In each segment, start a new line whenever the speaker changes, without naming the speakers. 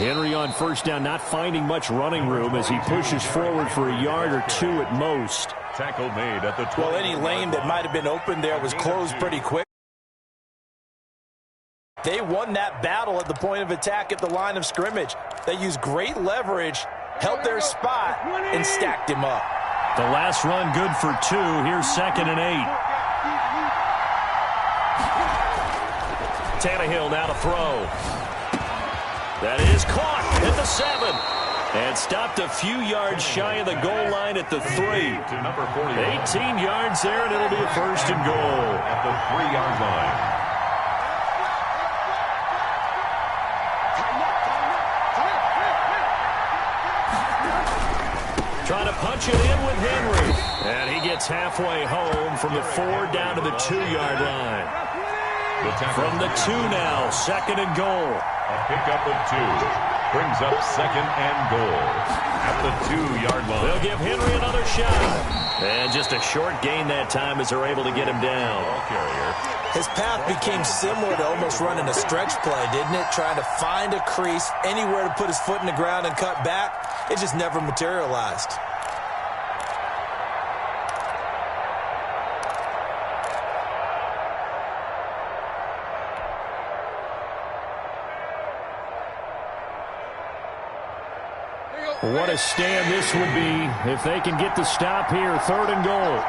Henry on first down, not finding much running room as he pushes forward for a yard or two at most.
Tackle made at the 20.
Well, any lane that might have been open there was closed pretty quick. They won that battle at the point of attack at the line of scrimmage. They used great leverage, held their spot, and stacked him up.
The last run good for 2. Here's 2nd and 8. Tannehill now to throw. That is caught at the 7. And stopped a few yards shy of the goal line at the 3. 18 yards there, and it'll be a 1st and goal.
At the 3-yard line.
Trying to punch it in with Henry. And he gets halfway home from the 4 down to the 2-yard line. From the 2 now, 2nd and goal.
A pickup of 2. Brings up 2nd and goal. At the 2-yard line.
They'll give Henry another shot. And just a short gain that time as they're able to get him down.
His path became similar to almost running a stretch play, didn't it? Trying to find a crease, anywhere to put his foot in the ground and cut back. It just never materialized.
What a stand this would be if they can get the stop here. 3rd and goal.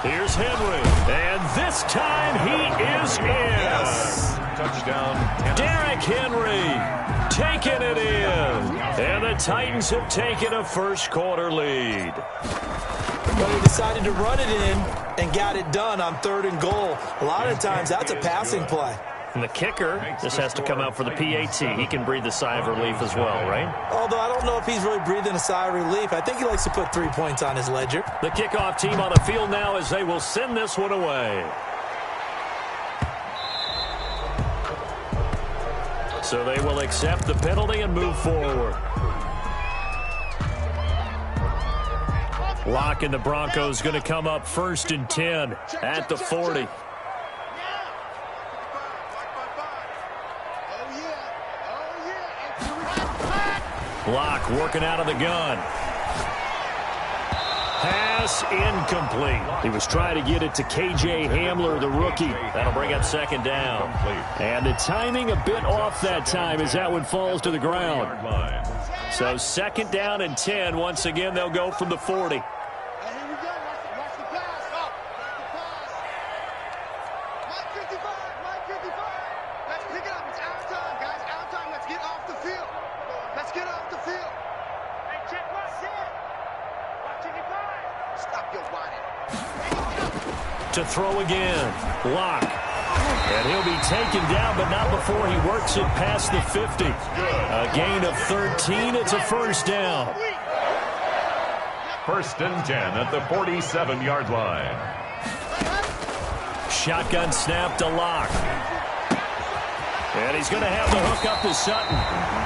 Here's Henry. And this time he is in.
Yes. Touchdown.
Derrick Henry taking it in. And the Titans have taken a first-quarter lead.
But he decided to run it in and got it done on 3rd and goal. A lot of times that's a passing play.
And the kicker just has to come out for the PAT. He can breathe a sigh of relief as well, right?
Although I don't know if he's really breathing a sigh of relief. I think he likes to put 3 points on his ledger.
The kickoff team on the field now as they will send this one away. So they will accept the penalty and move forward. Locke and the Broncos going to come up 1st and 10 at the 40. Locke working out of the gun. Pass incomplete. He was trying to get it to K.J. Hamler, the rookie. That'll bring up 2nd down. And the timing a bit off that time as that one falls to the ground. So 2nd down and 10. Once again, they'll go from the 40. To throw again. Locke. And he'll be taken down, but not before he works it past the 50. A gain of 13. It's a 1st down.
1st and 10 at the 47-yard line.
Shotgun snap to Locke. And he's going to have the hook up to Sutton.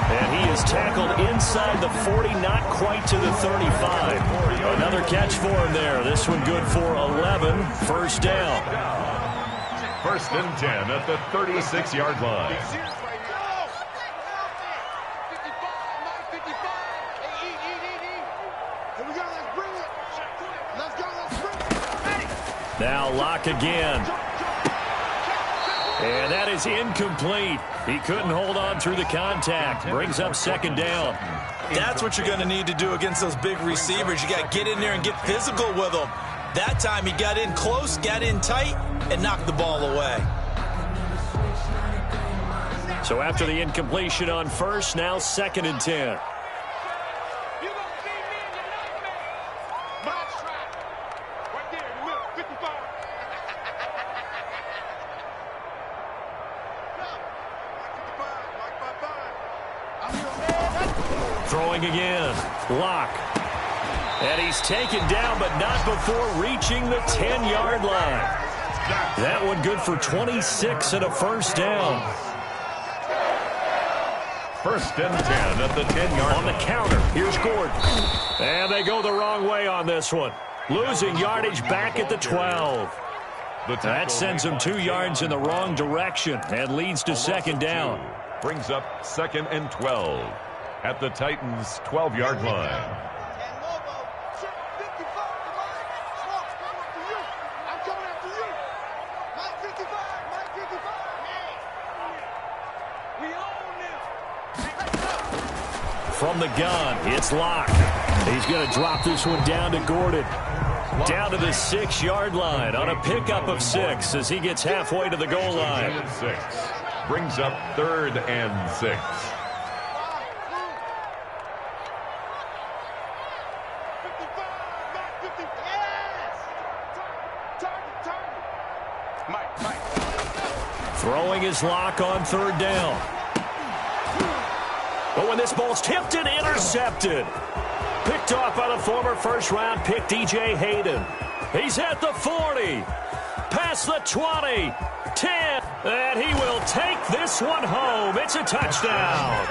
And he is tackled inside the 40, not quite to the 35. Another catch for him there. This one good for 11. 1st down.
1st and 10 at the 36-yard line.
Now Locke again. And that is incomplete. He couldn't hold on through the contact. Brings up 2nd down.
That's what you're going to need to do against those big receivers. You got to get in there and get physical with them. That time he got in close, got in tight, and knocked the ball away.
So after the incompletion on 1st, now 2nd and 10. Throwing again. Locke. And he's taken down, but not before reaching the 10-yard line. That one good for 26 and a 1st down.
1st and 10 at the 10-yard line.
On the counter, here's Gordon. And they go the wrong way on this one. Losing yardage back at the 12. That sends them 2 yards in the wrong direction and leads to second down.
Brings up 2nd and 12 at the Titans' 12-yard line.
From the gun, it's Locke. He's going to drop this one down to Gordon. Down to the 6-yard line on a pickup of 6 as he gets halfway to the goal line.
6 brings up 3rd and 6.
Throwing his Locke on 3rd down. But when this ball's tipped and intercepted. Picked off by the former first-round pick, DJ Hayden. He's at the 40. Past the 20. 10. And he will take this one home. It's a touchdown.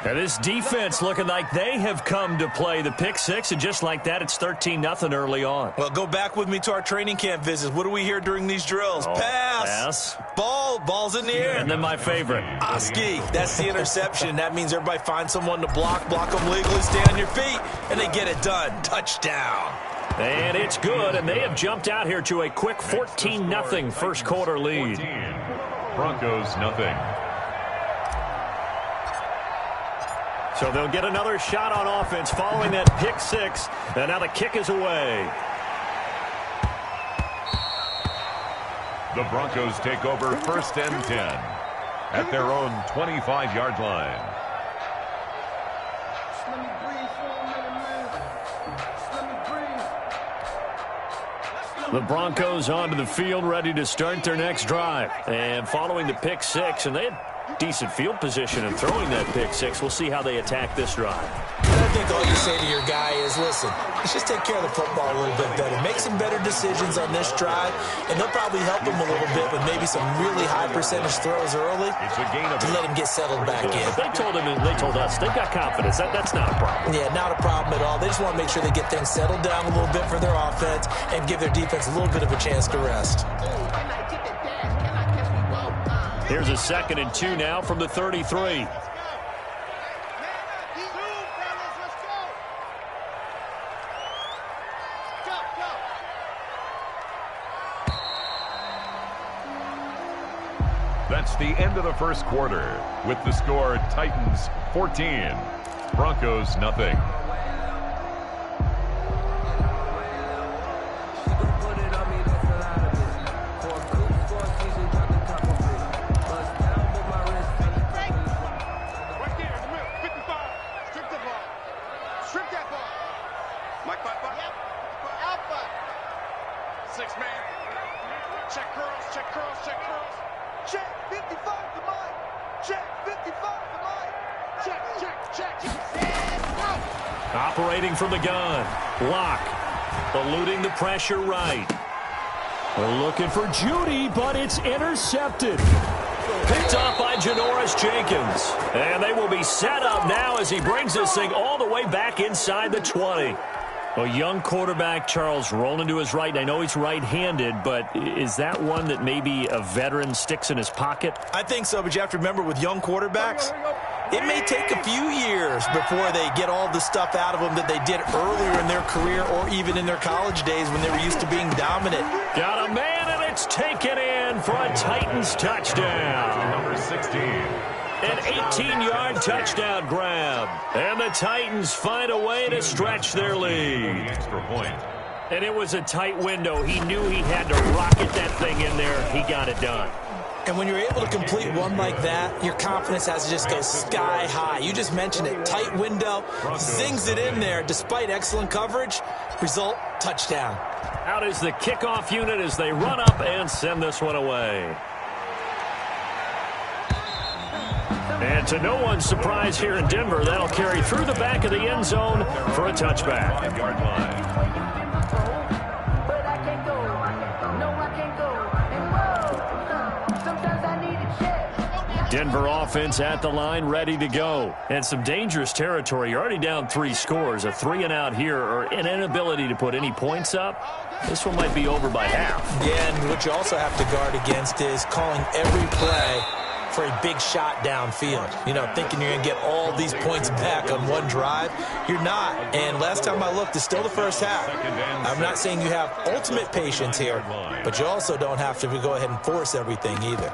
And this defense looking like they have come to play the pick 6, and just like that, it's 13-0 early on.
Well, go back with me to our training camp visits. What do we hear during these drills? Pass. Ball's in the air.
And then my favorite.
Oski. That's the interception. That means everybody finds someone to block them legally, stay on your feet, and they get it done. Touchdown.
And it's good, and they have jumped out here to a quick 14-0 first quarter lead.
14. Broncos nothing.
So they'll get another shot on offense following that pick 6. And now the kick is away.
The Broncos take over 1st and 10 at their own 25-yard line.
The Broncos onto the field ready to start their next drive. And following the pick 6, and they had decent field position in throwing that pick 6. We'll see how they attack this drive.
I think all you say to your guy is, listen, let's just take care of the football a little bit better. Make some better decisions on this drive, and they'll probably help him a little bit with maybe some really high percentage throws early to let him get settled back in.
They told him and they told us they've got confidence. That's not a problem.
Yeah, not a problem at all. They just want to make sure they get things settled down a little bit for their offense and give their defense a little bit of a chance to rest.
Here's a 2nd and 2 now from the 33.
That's the end of the first quarter with the score Titans 14, Broncos nothing.
Operating from the gun. Locke eluding the pressure right. We're looking for Judy, but it's intercepted. Picked off by Janoris Jenkins. And they will be set up now as he brings this thing all the way back inside the 20. A young quarterback, Charles, rolling to his right. I know he's right-handed, but is that one that maybe a veteran sticks in his pocket?
I think so, but you have to remember with young quarterbacks, it may take a few years before they get all the stuff out of them that they did earlier in their career or even in their college days when they were used to being dominant.
Got a man, and it's taken in for a Titans touchdown.
Number 16.
An 18-yard touchdown grab. And the Titans find a way to stretch their lead.
Extra point.
And it was a tight window. He knew he had to rocket that thing in there. He got it done.
And when you're able to complete one like that, your confidence has to just go sky high. You just mentioned it. Tight window, zings it in there despite excellent coverage. Result, touchdown.
Out is the kickoff unit as they run up and send this one away. And to no one's surprise here in Denver, that'll carry through the back of the end zone for a touchback.
5-yard line.
Denver offense at the line, ready to go. And some dangerous territory. You're already down 3 scores. A 3-and-out here or an inability to put any points up. This one might be over by half.
Yeah, and what you also have to guard against is calling every play for a big shot downfield. You know, thinking you're going to get all these points back on one drive. You're not. And last time I looked, it's still the first half. I'm not saying you have ultimate patience here, but you also don't have to go ahead and force everything either.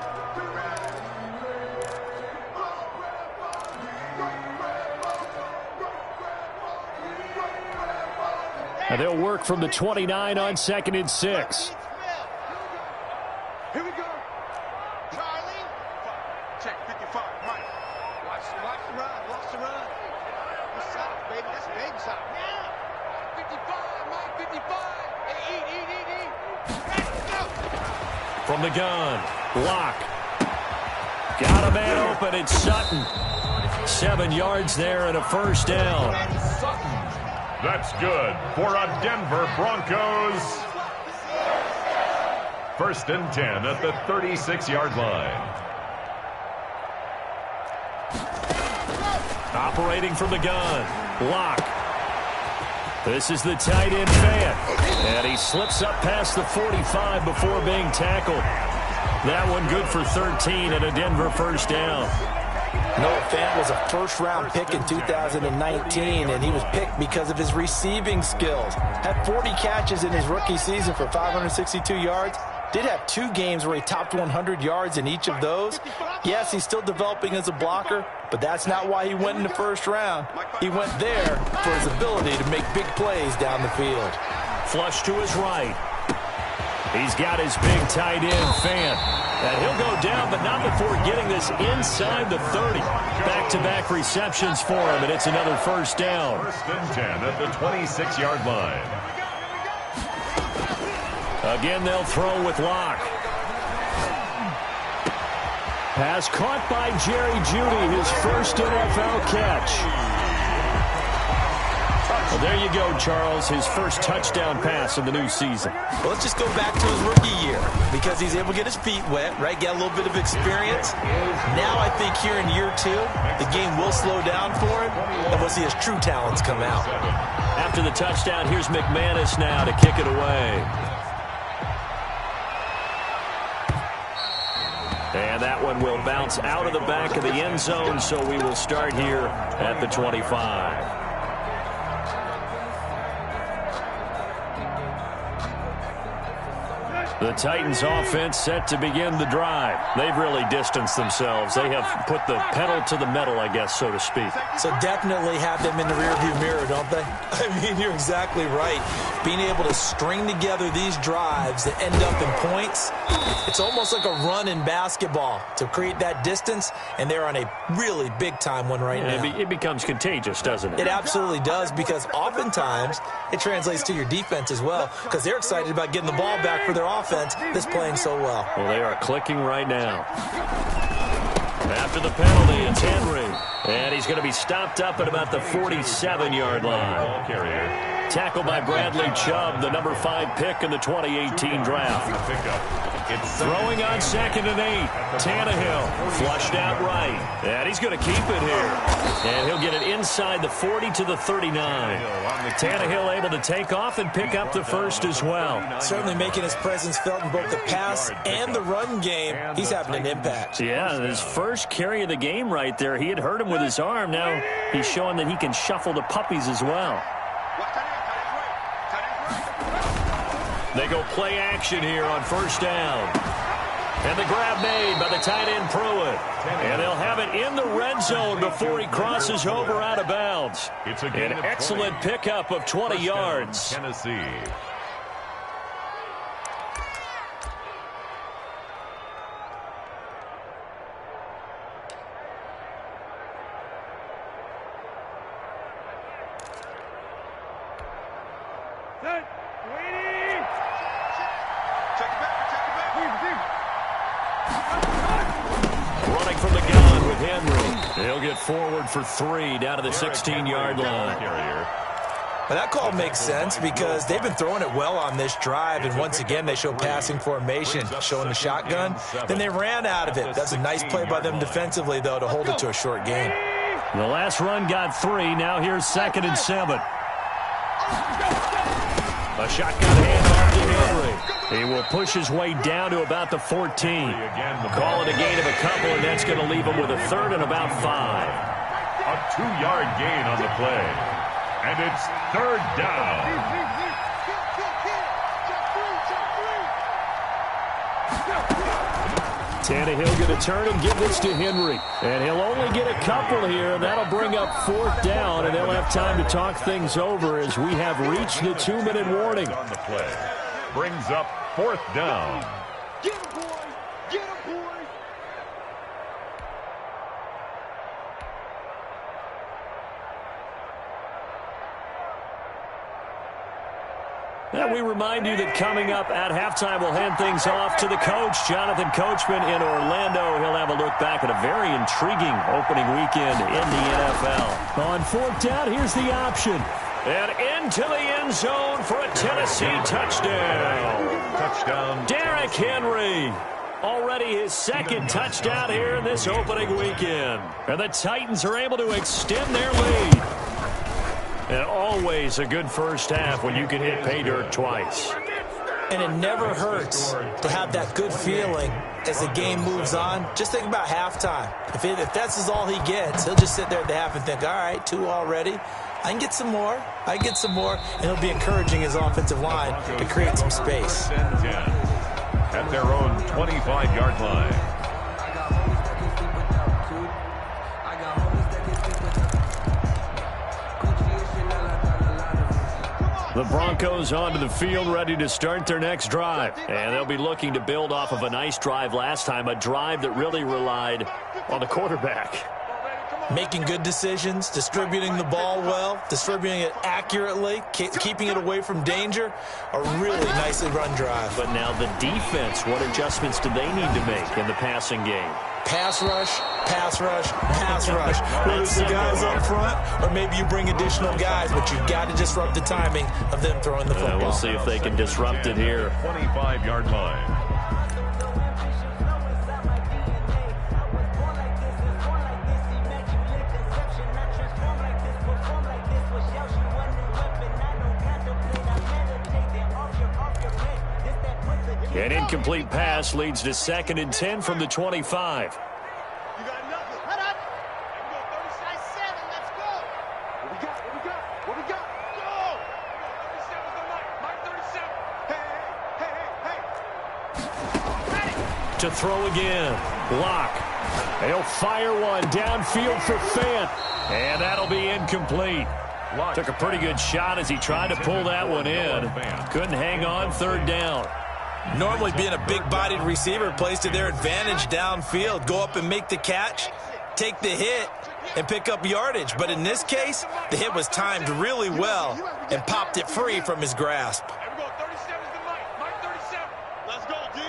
And they'll work from the 29 on 2nd and 6.
Here we go. Charlie. Check 55. Mike. Watch the run. Watch the run. Good stop, baby. That's a big stop. Now. 55. Mike, 55. Hey, eat. Let's go.
From the gun. Lock. Got a man open. It's Sutton. 7 yards there and a first down.
That's good for a Denver Broncos. 1st and 10 at the 36-yard line.
Operating from the gun. Lock. This is the tight end Fant. And he slips up past the 45 before being tackled. That one good for 13 and a Denver first down.
Noah Fant was a first-round pick in 2019, and he was picked because of his receiving skills. Had 40 catches in his rookie season for 562 yards. Did have 2 games where he topped 100 yards in each of those. Yes, he's still developing as a blocker, but that's not why he went in the first round. He went there for his ability to make big plays down the field.
Flush to his right. He's got his big tight end, Fant. And he'll go down, but not before getting this inside the 30. Back-to-back receptions for him, and it's another first down.
1st and 10 at the 26-yard line.
Again, they'll throw with Locke. Pass caught by Jerry Jeudy, his first NFL catch. Well, there you go, Charles, his first touchdown pass of the new season.
Well, let's just go back to his rookie year because he's able to get his feet wet, right, get a little bit of experience. Now I think here in year 2, the game will slow down for him, and we'll see his true talents come out.
After the touchdown, here's McManus now to kick it away. And that one will bounce out of the back of the end zone, so we will start here at the 25. The Titans offense set to begin the drive. They've really distanced themselves. They have put the pedal to the metal, I guess, so to speak.
So definitely have them in the rearview mirror, don't they? I mean, you're exactly right. Being able to string together these drives that end up in points, it's almost like a run in basketball to create that distance, and they're on a really big-time one right now.
It becomes contagious, doesn't it?
It absolutely does, because oftentimes it translates to your defense as well, because they're excited about getting the ball back for their offense that's playing so well.
Well, they are clicking right now. After the penalty, it's Henry. And he's going to be stopped up at about the 47-yard line. Tackled by Bradley Chubb, the number 5 pick in the 2018 draft. Throwing on 2nd and 8. Tannehill flushed out right. And he's going to keep it here. And he'll get it inside the 40 to the 39. Tannehill able to take off and pick up the first as well.
Certainly making his presence felt in both the pass and the run game. He's having an impact.
Yeah, his first carry of the game right there. He had hurt him with his arm. Now he's showing that he can shuffle the puppies as well. They go play action here on first down. And the grab made by the tight end Pruitt. And they'll have it in the red zone before he crosses over out of bounds. An excellent pickup of 20 yards.
Tennessee.
Running from the gun with Henry. He'll get forward for 3 down to the 16-yard line.
Well, that call makes sense because they've been throwing it well on this drive, and once again they show passing formation, showing the shotgun. Then they ran out of it. That's a nice play by them defensively, though, to hold it to a short gain.
The last run got 3. Now here's 2nd and 7. A shotgun handoff to Henry. He will push his way down to about the 14. Call it a gain of a couple, and that's going to leave him with a 3rd and about 5.
A 2-yard gain on the play. And it's 3rd down.
Tannehill going to turn and give this to Henry. And he'll only get a couple here, and that'll bring up 4th down, and they'll have time to talk things over as we have reached the 2-minute warning.
On the play. Brings up 4th down.
Get him, boys! Get him, boys!
And we remind you that coming up at halftime, we'll hand things off to the coach, Jonathan Coachman in Orlando. He'll have a look back at a very intriguing opening weekend in the NFL. On 4th down, here's the option. And into the end zone for a Tennessee touchdown.
Touchdown.
Derrick Henry. Already his 2nd touchdown here in this opening weekend. And the Titans are able to extend their lead. And always a good first half when you can hit pay dirt twice.
And it never hurts to have that good feeling as the game moves on. Just think about halftime. If that's all he gets, he'll just sit there at the half and think, all right, 2 already. I can get some more. I can get some more. And he'll be encouraging his offensive line to create some space.
At their own 25-yard line.
The Broncos onto the field, ready to start their next drive. And they'll be looking to build off of a nice drive last time, a drive that really relied on the quarterback.
Making good decisions, distributing the ball well, distributing it accurately, keeping it away from danger. A really nicely run drive.
But now the defense, what adjustments do they need to make in the passing game?
Pass rush, pass rush, pass rush. Whether it's the guys up front or maybe you bring additional guys, but you've got to disrupt the timing of them throwing the football.
We'll see if they can disrupt it here.
25-yard line.
An incomplete pass leads to 2nd and 10 from the 25.
You got nothing. Head up. There we go. 37. Let's go. What we got? What we got? What we got? Go. 37's the mic. Mike 37. Hey.
To throw again. Lock. They'll fire one downfield for Fant. And that'll be incomplete. Took a pretty good shot as he tried to pull that one in. Couldn't hang on. 3rd down.
Normally being a big-bodied receiver plays to their advantage downfield. Go up and make the catch, take the hit, and pick up yardage. But in this case, the hit was timed really well and popped it free from his grasp.
There we go. 37's the mic. Mike 37. Let's go, D.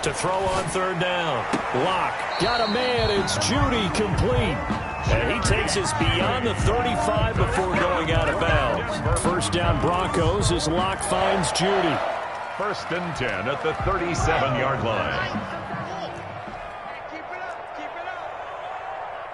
To throw on 3rd down. Lock. Got a man. It's Judy complete. And he takes us beyond the 35 before going out of bounds. 1st down Broncos as Lock finds Judy.
1st and 10 at the 37-yard line.
Keep it up. Keep it up.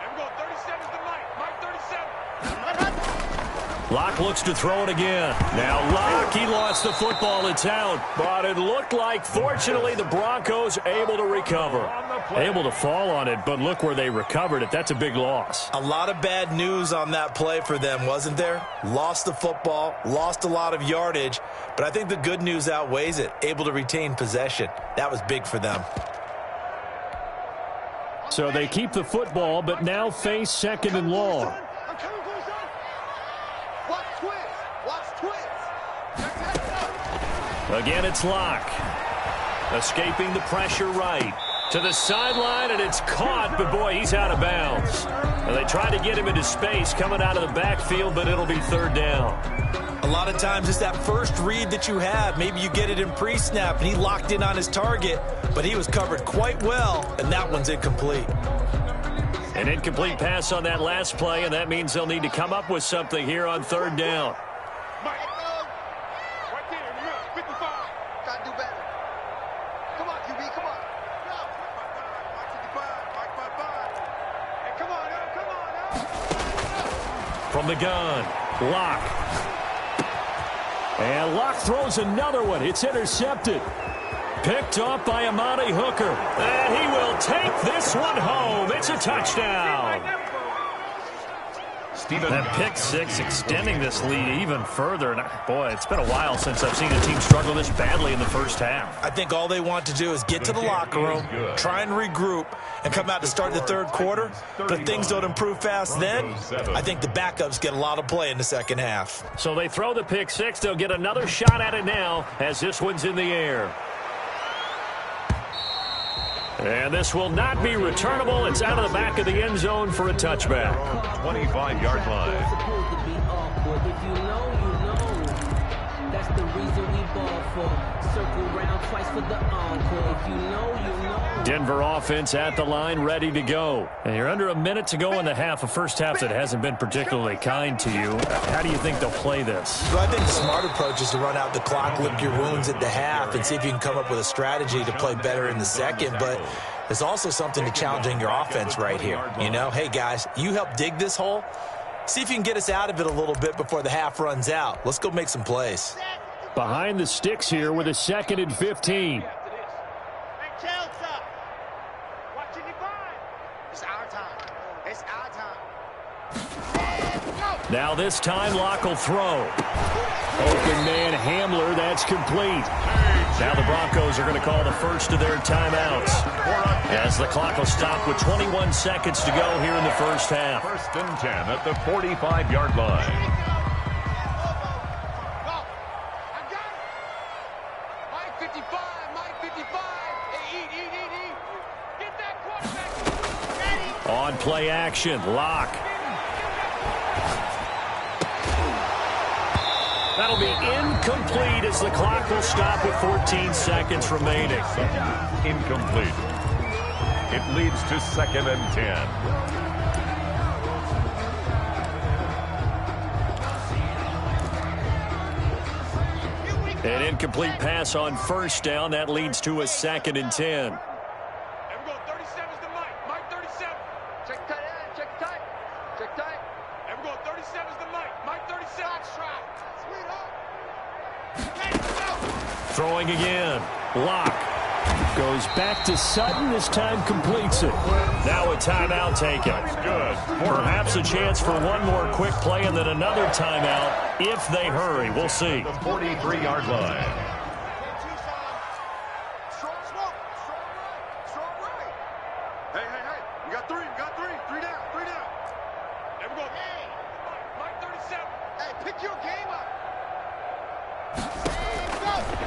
There we go. 37's the mic. Mike 37.
Lock looks to throw it again. Now Lock, he lost the football. It's out. But it looked like, fortunately, the Broncos able to recover. Able to fall on it, but look where they recovered it. That's a big loss.
A lot of bad news on that play for them, wasn't there? Lost the football, lost a lot of yardage, but I think the good news outweighs it. Able to retain possession. That was big for them.
So they keep the football, but now face 2nd and long.
I'm coming for you, son. Watch twist. Watch twist.
Again, it's Lock. Escaping the pressure right. To the sideline, and it's caught, but boy, he's out of bounds. And they try to get him into space coming out of the backfield, but it'll be 3rd down.
A lot of times it's that first read that you have. Maybe you get it in pre-snap, and he locked in on his target, but he was covered quite well, and that one's incomplete.
An incomplete pass on that last play, and that means they'll need to come up with something here on third down.
Right there, remember, 55. Gotta do better. Come on, QB, come on. Mike 55, Mike 55. Hey, come on, come on.
From the gun, Locke. And Locke throws another one. It's intercepted. Picked off by Amani Hooker. And he will take this one home. It's a touchdown. That pick six extending this lead even further. And boy, it's been a while since I've seen a team struggle this badly in the first half.
I think all they want to do is get to the locker room, try and regroup, and come out to start the third quarter. But if things don't improve fast then, I think the backups get a lot of play in the second half.
So they throw the pick six. They'll get another shot at it now as this one's in the air. And this will not be returnable. It's out of the back of the end zone for a touchback.
25-yard line.
If you know, you know. That's the reason we ball for. Circle round twice for the encore. If you know, you know.
Denver offense at the line, ready to go. And you're under a minute to go in the half, a first half that hasn't been particularly kind to you. How do you think they'll play this?
Well, I think the smart approach is to run out the clock, lick your wounds at the half, and see if you can come up with a strategy to play better in the second. But there's also something to challenging your offense right here. You know, hey, guys, you help dig this hole. See if you can get us out of it a little bit before the half runs out. Let's go make some plays.
Behind the sticks here with a 2nd and 15. Now this time, Locke will throw. Open man Hamler, that's complete. Now the Broncos are going to call the first of their timeouts as the clock will stop with 21 seconds to go here in the first half.
1st and 10 at the 45-yard line.
Mike 55, Mike 55. Hey, eat. Get that quarterback.
On play action, Locke. That'll be incomplete as the clock will stop with 14 seconds remaining.
Incomplete. It leads to 2nd and 10.
An incomplete pass on first down. That leads to a 2nd and 10.
And we go 37's to Mike. Mike 37. Check tight end. Check tight. Check tight. And we go 37's to Mike. Mike 37. Try.
Throwing again. Locke goes back to Sutton. This time completes it. Now a timeout taken.
Good.
Perhaps a chance for one more quick play and then another timeout if they hurry. We'll see.
The 43-yard line.
Strong right. Hey. We got three. Three down. And we go. Mike 37. Hey, pick your game up.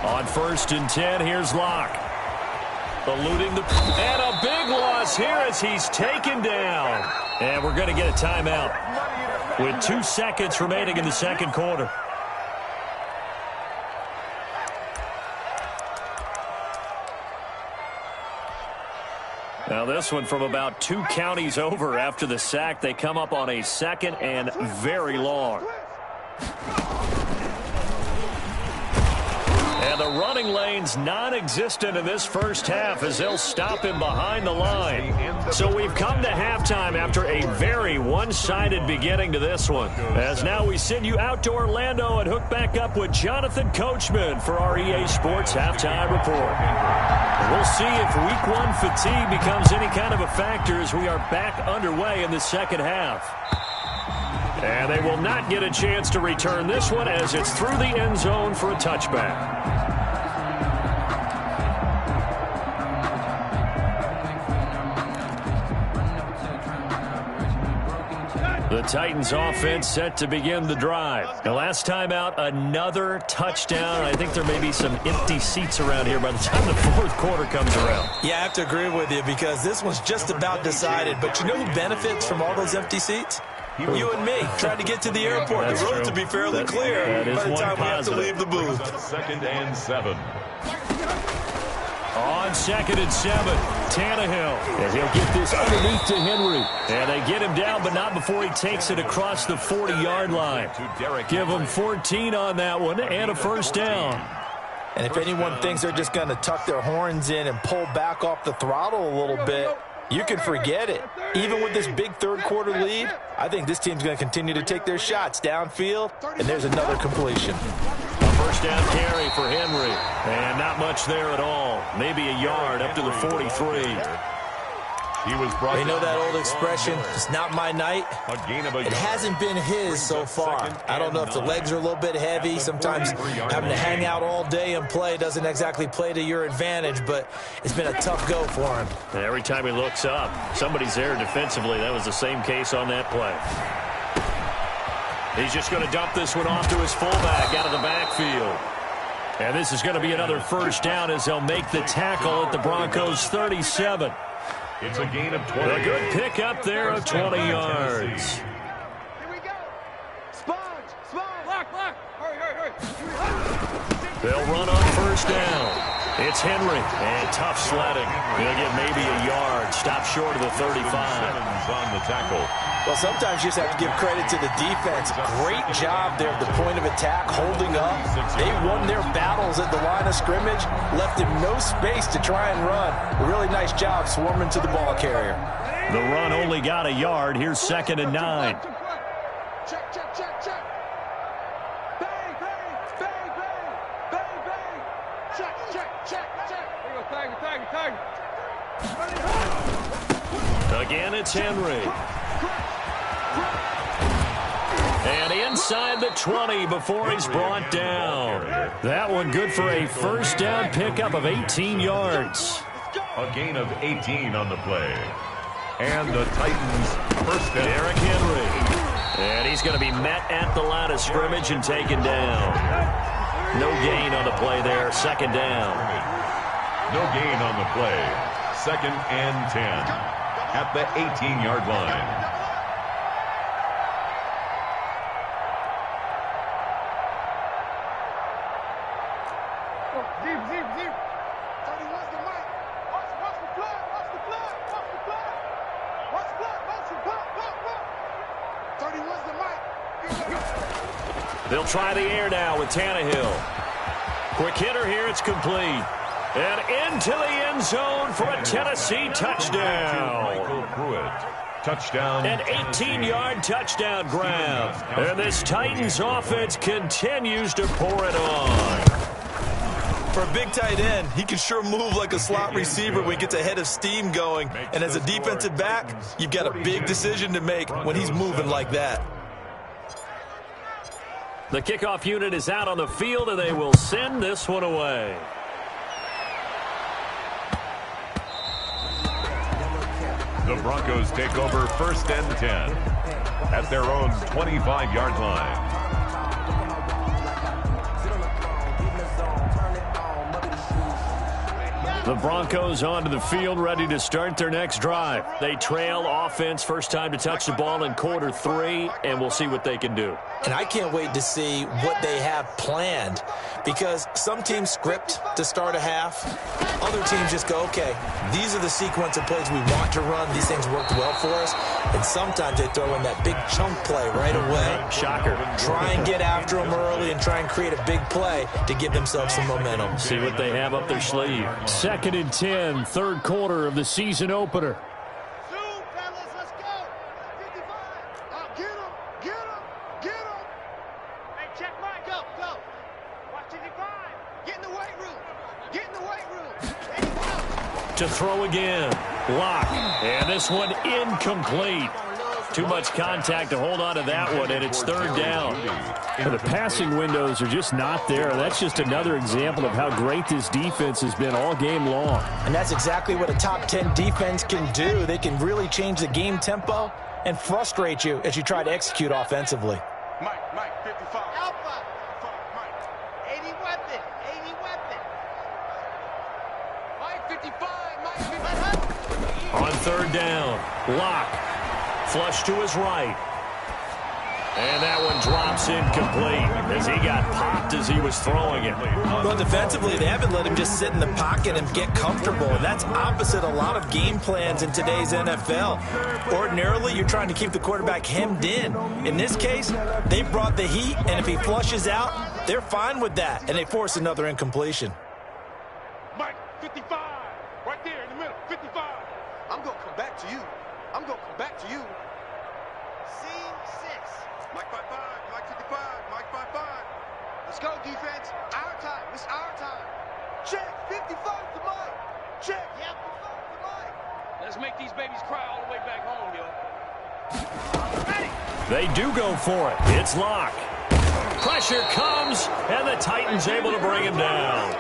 On 1st and 10, here's Locke. Eluding the... And a big loss here as he's taken down. And we're going to get a timeout with 2 seconds remaining in the second quarter. Now this one from about 2 counties over after the sack. They come up on a 2nd and very long. And the running lane's non-existent in this first half as they'll stop him behind the line. So we've come to halftime after a very one-sided beginning to this one. As now we send you out to Orlando and hook back up with Jonathan Coachman for our EA Sports Halftime Report. We'll see if Week 1 fatigue becomes any kind of a factor as we are back underway in the second half. And they will not get a chance to return this one as it's through the end zone for a touchback. The Titans offense set to begin the drive. The last time out, another touchdown. I think there may be some empty seats around here by the time the fourth quarter comes around.
Yeah, I have to agree with you because this one's just about decided. But you know who benefits from all those empty seats? You and me, trying to get to the airport.
That's
the road
true.
to be fairly clear by the time we have to leave the booth.
2nd and 7.
On 2nd and 7. Tannehill. And he'll get this underneath to Henry. And they get him down, but not before he takes it across the 40-yard line. Give him 14 on that one and a first down.
And if anyone thinks they're just going to tuck their horns in and pull back off the throttle a little bit, you can forget it. Even with this big third-quarter lead, I think this team's going to continue to take their shots downfield, and there's another completion.
A first down carry for Henry, and not much there at all. Maybe a yard up to the 43.
He was brought.
You know that old expression, it's not my night? It hasn't been his so far. I don't know if the legs are a little bit heavy. Sometimes having to hang out all day and play doesn't exactly play to your advantage, but it's been a tough go for him.
And every time he looks up, somebody's there defensively. That was the same case on that play. He's just going to dump this one off to his fullback out of the backfield. And this is going to be another first down as they'll make the tackle at the Broncos' 37.
It's a gain of 20.
A good pick up there of 20 yards.
Here we go. Sponge. Lock. Hurry.
They'll run on first down. It's Henry, and tough sledding. He'll get maybe a yard. Stop short of the 35.
On the tackle.
Well, sometimes you just have to give credit to the defense. Great job there at the point of attack, holding up. They won their battles at the line of scrimmage, left him no space to try and run. A really nice job swarming to the ball carrier.
The run only got a yard. Here's 2nd and 9.
Check. Bang. Check. Here we go, tag.
Again, it's Henry. And inside the 20 before he's brought down. That one good for a first down pickup of 18 yards.
A gain of 18 on the play. And the Titans first down.
Derrick Henry. And he's going to be met at the line of scrimmage and taken down. No gain on the play there. 2nd down.
No gain on the play. 2nd and 10 at the 18-yard line.
They'll try the air now with Tannehill. Quick hitter here, it's complete. And into the end zone for a Tennessee touchdown.
Michael Pruitt. Touchdown.
An 18-yard touchdown grab. And this Titans offense continues to pour it on.
For a big tight end, he can sure move like a slot receiver when he gets a head of steam going. And as a defensive back, you've got a big decision to make when he's moving like that.
The kickoff unit is out on the field, and they will send this one away.
The Broncos take over 1st and 10 at their own 25-yard line.
The Broncos onto the field, ready to start their next drive. They trail offense, first time to touch the ball in quarter 3, and we'll see what they can do.
And I can't wait to see what they have planned, because some teams script to start a half. Other teams just go, okay, these are the sequence of plays we want to run. These things worked well for us. And sometimes they throw in that big chunk play right away.
Shocker.
Try and get after them early and try and create a big play to give themselves some momentum.
See what they have up their sleeve. 2nd and 10, 3rd quarter of the season opener.
Zoom, fellas, let's go. 55. Get him. Hey, check Mike. Go. Watch 55. Get in the weight room. There you go.
To throw again. Lock. And this one incomplete. Too much contact to hold on to that one, and it's 3rd down. The passing windows are just not there. That's just another example of how great this defense has been all game long.
And that's exactly what a top 10 defense can do. They can really change the game tempo and frustrate you as you try to execute offensively.
Mike, 55. Alpha. Mike. 80 weapon. Mike, 55. Mike, 55.
On 3rd down, Lock. Flush to his right. And that one drops incomplete as he got popped as he was throwing it.
Well, defensively, they haven't let him just sit in the pocket and get comfortable. And that's opposite a lot of game plans in today's NFL. Ordinarily, you're trying to keep the quarterback hemmed in. In this case, they brought the heat, and if he flushes out, they're fine with that, and they force another incompletion.
Mike, 55. Right there in the middle, 55. I'm going to come back to you. I'm going to come back to you. C6. Mike 55, Mike 55, Mike 55. Let's go, defense. Our time. It's our time. Check. 55 to Mike. Check. Yeah, 55 to Mike.
Let's make these babies cry all the way back home, yo.
Ready.
They do go for it. It's Locke. Pressure comes, and the Titans able to bring him down.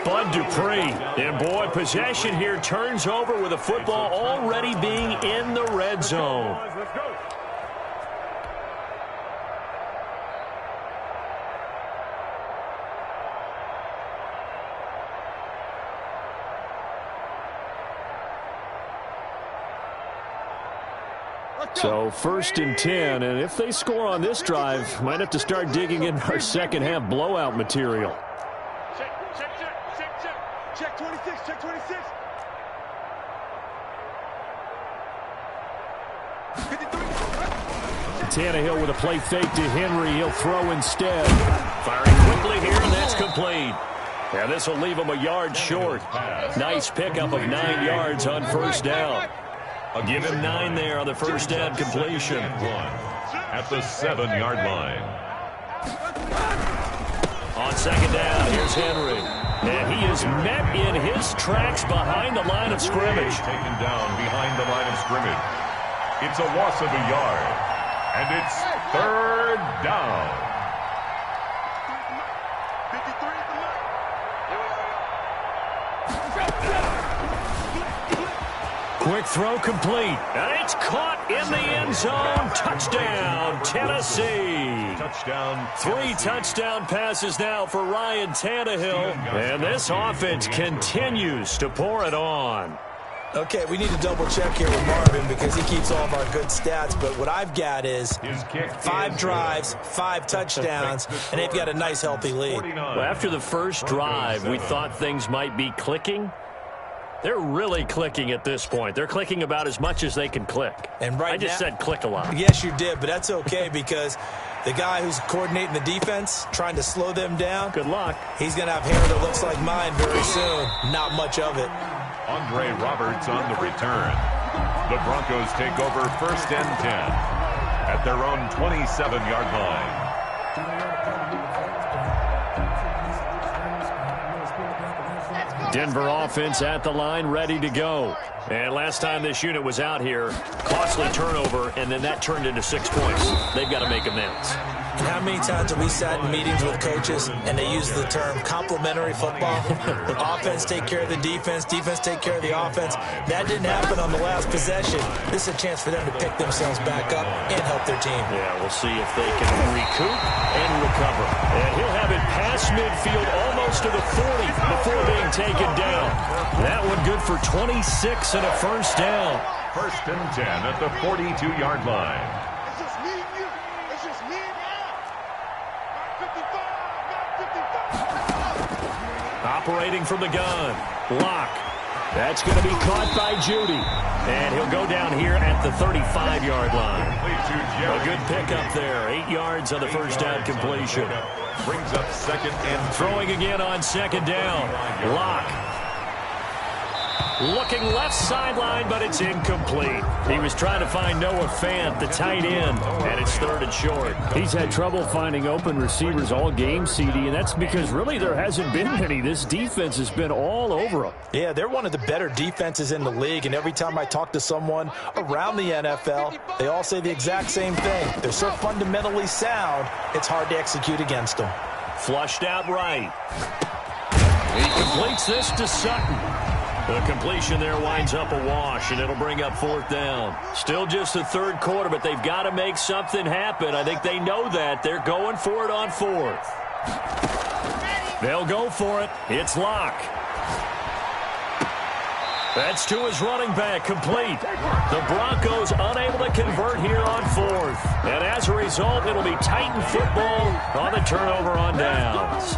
Bud Dupree. And, boy, possession here turns over with the football already being in the red zone.
Let's go.
So 1st and 10, and if they score on this drive, might have to start digging in our second half blowout material.
Check, check, check, check, check. Check 26, check 26. 53.
Tannehill with a play fake to Henry. He'll throw instead. Firing quickly here, and that's complete. And this will leave him a yard short. Nice pickup of 9 yards on first down. I'll give him 9 there on the first down completion.
At the 7-yard line.
On second down, here's Henry. And he is met in his tracks behind the line of scrimmage.
Taken down behind the line of scrimmage. It's a loss of a yard. And it's 3rd down.
53 at the mark.
Quick throw complete. And it's caught in the end zone. Touchdown, Tennessee.
Touchdown.
3 touchdown passes now for Ryan Tannehill. And this offense continues to pour it on.
Okay, we need to double-check here with Marvin because he keeps all of our good stats. But what I've got is 5 drives, 5 touchdowns, and they've got a nice, healthy lead.
Well, after the first drive, we thought things might be clicking. They're really clicking at this point. They're clicking about as much as they can click.
And
I just said click a lot.
Yes, you did, but that's okay because the guy who's coordinating the defense, trying to slow them down,
Good luck.
he's going to have hair that looks like mine very soon. Not much of it.
Andre Roberts on the return. The Broncos take over 1st and 10 at their own 27-yard line.
Denver offense at the line, ready to go. And last time this unit was out here, costly turnover, and then that turned into 6 points. They've got to make amends.
And how many times have we sat in meetings with coaches and they use the term complementary football? Offense take care of the defense, defense take care of the offense. That didn't happen on the last possession. This is a chance for them to pick themselves back up and help their team.
Yeah, we'll see if they can recoup and recover. And he'll have it past midfield almost to the 40 before being taken down. That one good for 26 and a first down.
1st and 10 at the 42-yard line.
It's just me and you. It's just me and you. Mark 55, Mark 55.
Operating from the gun. Locke. That's going to be caught by Judy. And he'll go down here at the 35-yard line. A good pickup there. 8 yards on the first down completion.
Brings up 2nd and
Throwing again on second down. Locke. Looking left sideline, but it's incomplete. He was trying to find Noah Fant, the tight end, and it's 3rd and short. He's had trouble finding open receivers all game, CD, and that's because really there hasn't been many. This defense has been all over him.
Yeah, they're one of the better defenses in the league, and every time I talk to someone around the NFL, they all say the exact same thing. They're so fundamentally sound, it's hard to execute against them.
Flushed out right. He completes this to Sutton. The completion there winds up a wash, and it'll bring up 4th down. Still just the 3rd quarter, but they've got to make something happen. I think they know that. They're going for it on 4th. They'll go for it. It's Locke. That's to his running back, complete. The Broncos unable to convert here on fourth. And as a result, it'll be Titan football on the turnover on downs.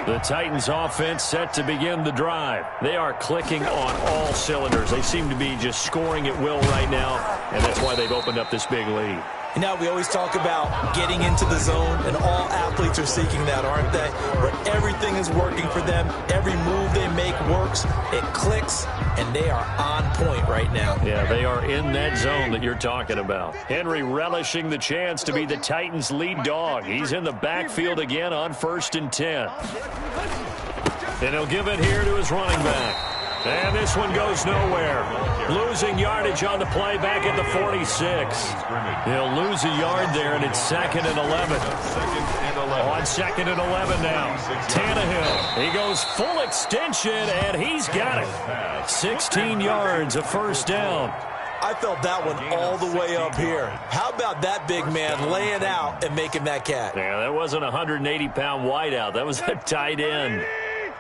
The Titans offense set to begin the drive. They are clicking on all cylinders. They seem to be just scoring at will right now, and that's why they've opened up this big lead.
You know, we always talk about getting into the zone, and all athletes are seeking that, aren't they? Where everything is working for them, every move they make works, it clicks, and they are on point right now.
Yeah, they are in that zone that you're talking about. Henry relishing the chance to be the Titans' lead dog. He's in the backfield again on 1st and 10. And he'll give it here to his running back. And this one goes nowhere. Losing yardage on the play back at the 46. He'll lose a yard there, and it's 2nd and 11. On 2nd and 11 now. Tannehill. He goes full extension, and he's got it. 16 yards, a first down.
I felt that one all the way up here. How about that big man laying out and making that catch?
Yeah, that wasn't a 180-pound wideout. That was a tight end.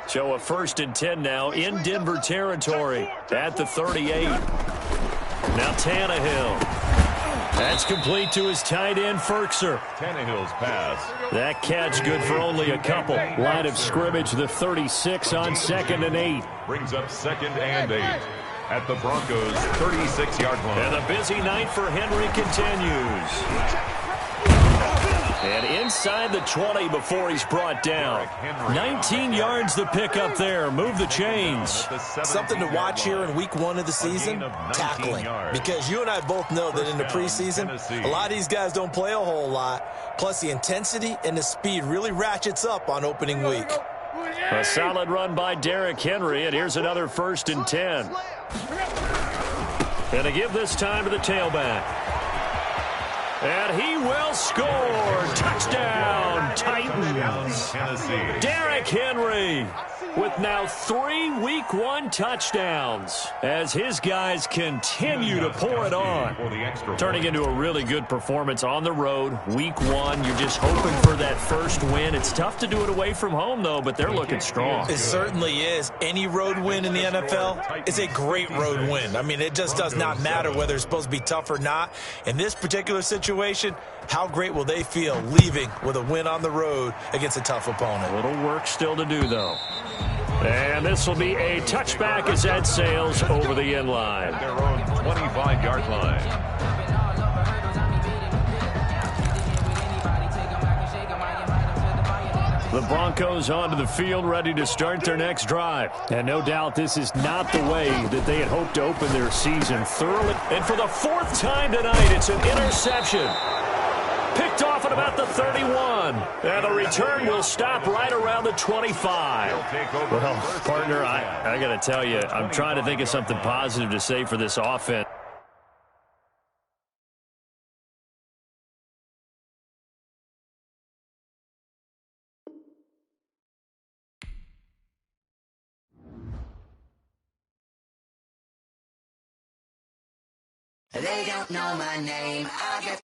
So a 1st and 10 now in Denver territory at the 38. Now Tannehill. That's complete to his tight end, Firkser.
Tannehill's pass.
That catch good for only a couple. Line of scrimmage, the 36 on 2nd and 8.
Brings up 2nd and 8 at the Broncos' 36-yard line.
And a busy night for Henry continues. And inside the 20 before he's brought down. 19 yards to pick up there. Move the chains.
Something to watch here in week 1 of the season, tackling. Because you and I both know that in the preseason, a lot of these guys don't play a whole lot. Plus the intensity and the speed really ratchets up on opening week.
A solid run by Derrick Henry, and here's another 1st and 10. And to give this time to the tailback. And he will score. Touchdown, Titans. Derrick Henry with now 3 Week 1 touchdowns as his guys continue to pour it on. Turning into a really good performance on the road. Week 1, you're just hoping for that first win. It's tough to do it away from home, though, but they're looking strong.
It certainly is. Any road win in the NFL is a great road win. I mean, it just does not matter whether it's supposed to be tough or not. In this particular situation, how great will they feel leaving with a win on the road against a tough opponent?
A little work still to do, though. And this will be a touchback as that sails over the end line.
Their own 25-yard line.
The Broncos onto the field, ready to start their next drive. And no doubt this is not the way that they had hoped to open their season thoroughly. And for the 4th time tonight, it's an interception. Picked off at about the 31. And the return will stop right around the 25. Well, partner, I got to tell you, I'm trying to think of something positive to say for this offense.
They don't know my name. I get